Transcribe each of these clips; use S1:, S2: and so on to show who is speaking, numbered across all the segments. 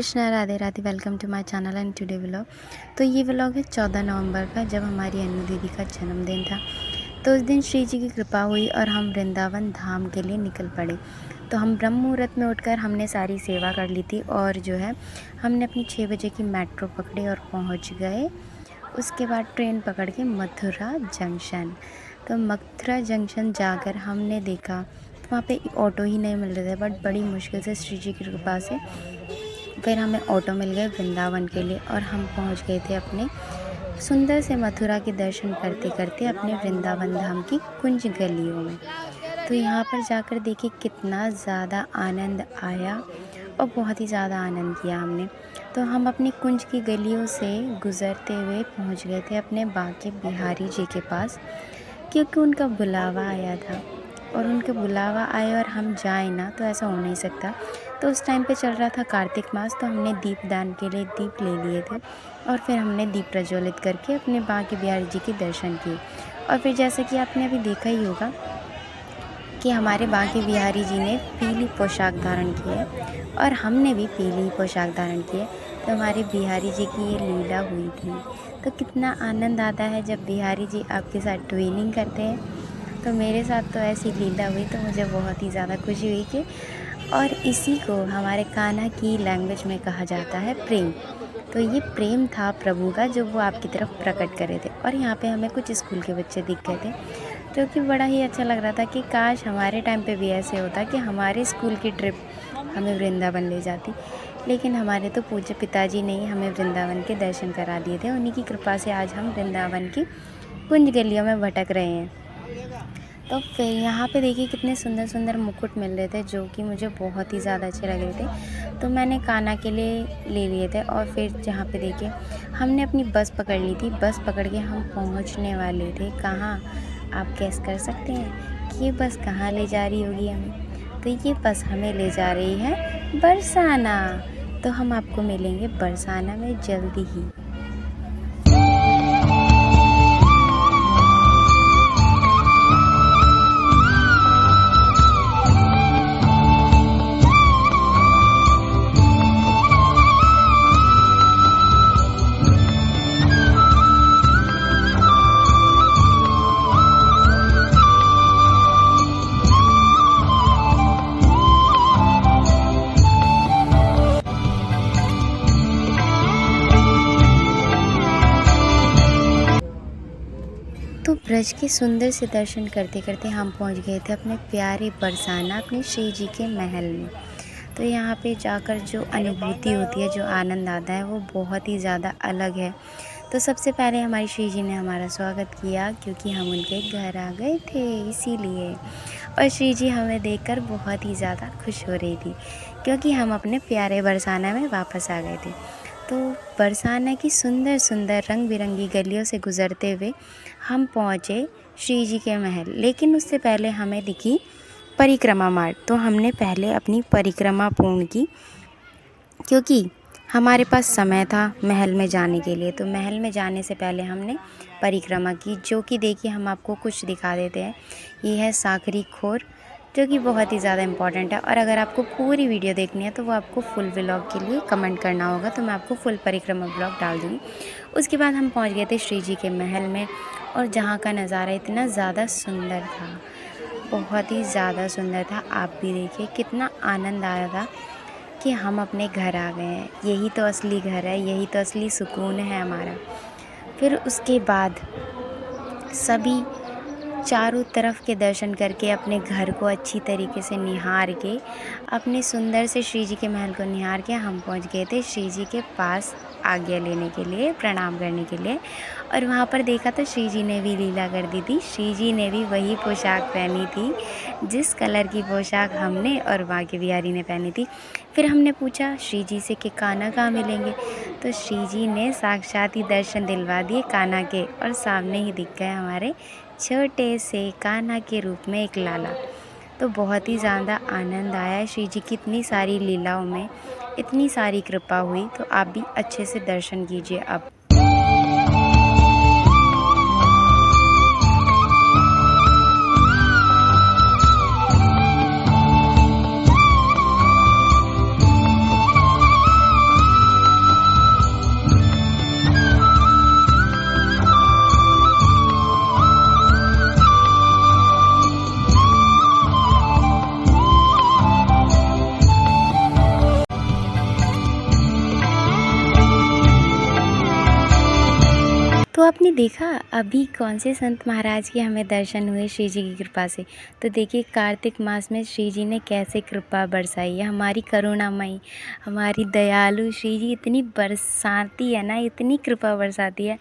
S1: Krishna, Radhe Radhe. Welcome to my channel and today vlog. तो ये vlog है 14 नवंबर का, जब हमारी अन्नू दीदी का जन्मदिन था। तो उस दिन श्री जी की कृपा हुई और हम वृंदावन धाम के लिए निकल पड़े। तो हम ब्रह्म मुहूर्त में उठकर हमने सारी सेवा कर ली थी और जो है हमने अपनी 6 बजे की मेट्रो पकड़ी और पहुंच गए। उसके बाद ट्रेन पकड़ के मथुरा जंक्शन। तो मथुरा जंक्शन जाकर हमने देखा तो वहाँ पे ऑटो ही नहीं मिल रहे थे, बट बड़ी मुश्किल से श्री जी की कृपा से फिर हमें ऑटो मिल गए वृंदावन के लिए और हम पहुँच गए थे अपने सुंदर से मथुरा के दर्शन करते करते अपने वृंदावन धाम की कुंज गलियों में। तो यहाँ पर जाकर देखिए कितना ज़्यादा आनंद आया और बहुत ही ज़्यादा आनंद किया हमने। तो हम अपनी कुंज की गलियों से गुज़रते हुए पहुँच गए थे अपने बांके बिहारी जी के पास, क्योंकि उनका बुलावा आया था और उनका बुलावा आए और हम जाएं ना, तो ऐसा हो नहीं सकता। तो उस टाइम पे चल रहा था कार्तिक मास, तो हमने दीपदान के लिए दीप ले लिए थे और फिर हमने दीप प्रज्वलित करके अपने बांके बिहारी जी के दर्शन किए। और फिर जैसा कि आपने अभी देखा ही होगा कि हमारे बांके बिहारी जी ने पीली पोशाक धारण की है और हमने भी पीली पोशाक धारण की है। तो हमारे बिहारी जी की ये लीला हुई थी। तो कितना आनंद आता है जब बिहारी जी आपके साथ ट्विनिंग करते हैं। तो मेरे साथ तो ऐसी लीला हुई, तो मुझे बहुत ही ज़्यादा खुशी हुई कि और इसी को हमारे कान्हा की लैंग्वेज में कहा जाता है प्रेम। तो ये प्रेम था प्रभु का, जो वो आपकी तरफ प्रकट करे थे। और यहाँ पे हमें कुछ स्कूल के बच्चे दिख गए थे, जो कि बड़ा ही अच्छा लग रहा था कि काश हमारे टाइम पे भी ऐसे होता कि हमारे स्कूल की ट्रिप हमें वृंदावन ले जाती। लेकिन हमारे तो पूज्य पिताजी ने ही हमें वृंदावन के दर्शन करा दिए थे। उन्हीं की कृपा से आज हम वृंदावन की कुंज गलियों में भटक रहे हैं। तो फिर यहाँ पे देखिए कितने सुंदर सुंदर मुकुट मिल रहे थे, जो कि मुझे बहुत ही ज़्यादा अच्छे लग रहे थे। तो मैंने कान्हा के लिए ले लिए थे। और फिर जहाँ पे देखिए हमने अपनी बस पकड़ ली थी। बस पकड़ के हम पहुँचने वाले थे कहाँ, आप गैस कर सकते हैं कि ये बस कहाँ ले जा रही होगी हमें? तो ये बस हमें ले जा रही है बरसाना। तो हम आपको मिलेंगे बरसाना में जल्दी ही। तो ब्रज के सुंदर से दर्शन करते करते हम पहुंच गए थे अपने प्यारे बरसाना, अपने श्री जी के महल में। तो यहाँ पे जाकर जो अनुभूति होती है, जो आनंद आता है, वो बहुत ही ज़्यादा अलग है। तो सबसे पहले हमारी श्री जी ने हमारा स्वागत किया, क्योंकि हम उनके घर आ गए थे इसीलिए। और श्री जी हमें देखकर बहुत ही ज़्यादा खुश हो रही थी, क्योंकि हम अपने प्यारे बरसाना में वापस आ गए थे। तो बरसाना की सुंदर सुंदर रंग बिरंगी गलियों से गुज़रते हुए हम पहुँचे श्री जी के महल। लेकिन उससे पहले हमें दिखी परिक्रमा मार्ग। तो हमने पहले अपनी परिक्रमा पूर्ण की, क्योंकि हमारे पास समय था महल में जाने के लिए। तो महल में जाने से पहले हमने परिक्रमा की, जो कि देखिए हम आपको कुछ दिखा देते हैं। ये है साकरी खोर, जो कि बहुत ही ज़्यादा इम्पॉर्टेंट है। और अगर आपको पूरी वीडियो देखनी है तो वो आपको फुल व्लॉग के लिए कमेंट करना होगा, तो मैं आपको फुल परिक्रमा व्लॉग डाल दूँगी। उसके बाद हम पहुंच गए थे श्री जी के महल में, और जहाँ का नज़ारा इतना ज़्यादा सुंदर था, बहुत ही ज़्यादा सुंदर था। आप भी देखिए कितना आनंद आया था कि हम अपने घर आ गए हैं। यही तो असली घर है, यही तो असली सुकून है हमारा। फिर उसके बाद सभी चारों तरफ के दर्शन करके अपने घर को अच्छी तरीके से निहार के, अपने सुंदर से श्री जी के महल को निहार के हम पहुंच गए थे श्री जी के पास आज्ञा लेने के लिए, प्रणाम करने के लिए। और वहाँ पर देखा तो श्री जी ने भी लीला कर दी थी। श्री जी ने भी वही पोशाक पहनी थी जिस कलर की पोशाक हमने और बांके बिहारी ने पहनी थी। फिर हमने पूछा श्री जी से कि कान्हा कहाँ मिलेंगे? तो श्री जी ने साक्षात ही दर्शन दिलवा दिए कान्हा के, और सामने ही दिख गए हमारे छोटे से कान्हा के रूप में एक लाला। तो बहुत ही ज़्यादा आनंद आया श्री जी की इतनी सारी लीलाओं में, इतनी सारी कृपा हुई। तो आप भी अच्छे से दर्शन कीजिए अब। तो आपने देखा अभी कौन से संत महाराज के हमें दर्शन हुए श्री जी की कृपा से। तो देखिए कार्तिक मास में श्री जी ने कैसे कृपा बरसाई है, हमारी करुणामयी, हमारी दयालु श्री जी इतनी बरसाती है ना, इतनी कृपा बरसाती है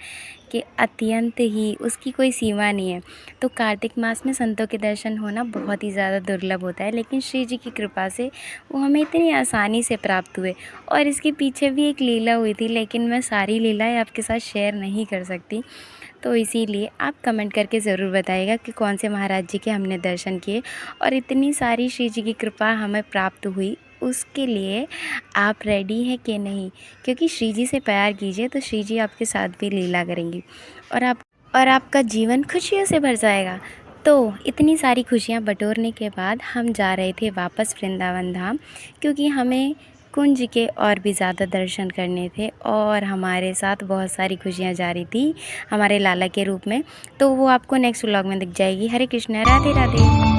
S1: कि अत्यंत ही उसकी कोई सीमा नहीं है। तो कार्तिक मास में संतों के दर्शन होना बहुत ही ज़्यादा दुर्लभ होता है, लेकिन श्री जी की कृपा से वो हमें इतनी आसानी से प्राप्त हुए। और इसके पीछे भी एक लीला हुई थी, लेकिन मैं सारी लीलाएं आपके साथ शेयर नहीं कर सकती। तो इसीलिए आप कमेंट करके ज़रूर बताइएगा कि कौन से महाराज जी के हमने दर्शन किए और इतनी सारी श्री जी की कृपा हमें प्राप्त हुई, उसके लिए आप रेडी हैं कि नहीं। क्योंकि श्री जी से प्यार कीजिए तो श्री जी आपके साथ भी लीला करेंगी और आपका जीवन खुशियों से भर जाएगा। तो इतनी सारी खुशियाँ बटोरने के बाद हम जा रहे थे वापस वृंदावन धाम, क्योंकि हमें कुंज के और भी ज़्यादा दर्शन करने थे और हमारे साथ बहुत सारी खुशियाँ जा रही थी हमारे लाला के रूप में। तो वो आपको नेक्स्ट व्लॉग में दिख जाएगी। हरे कृष्ण, राधे राधे।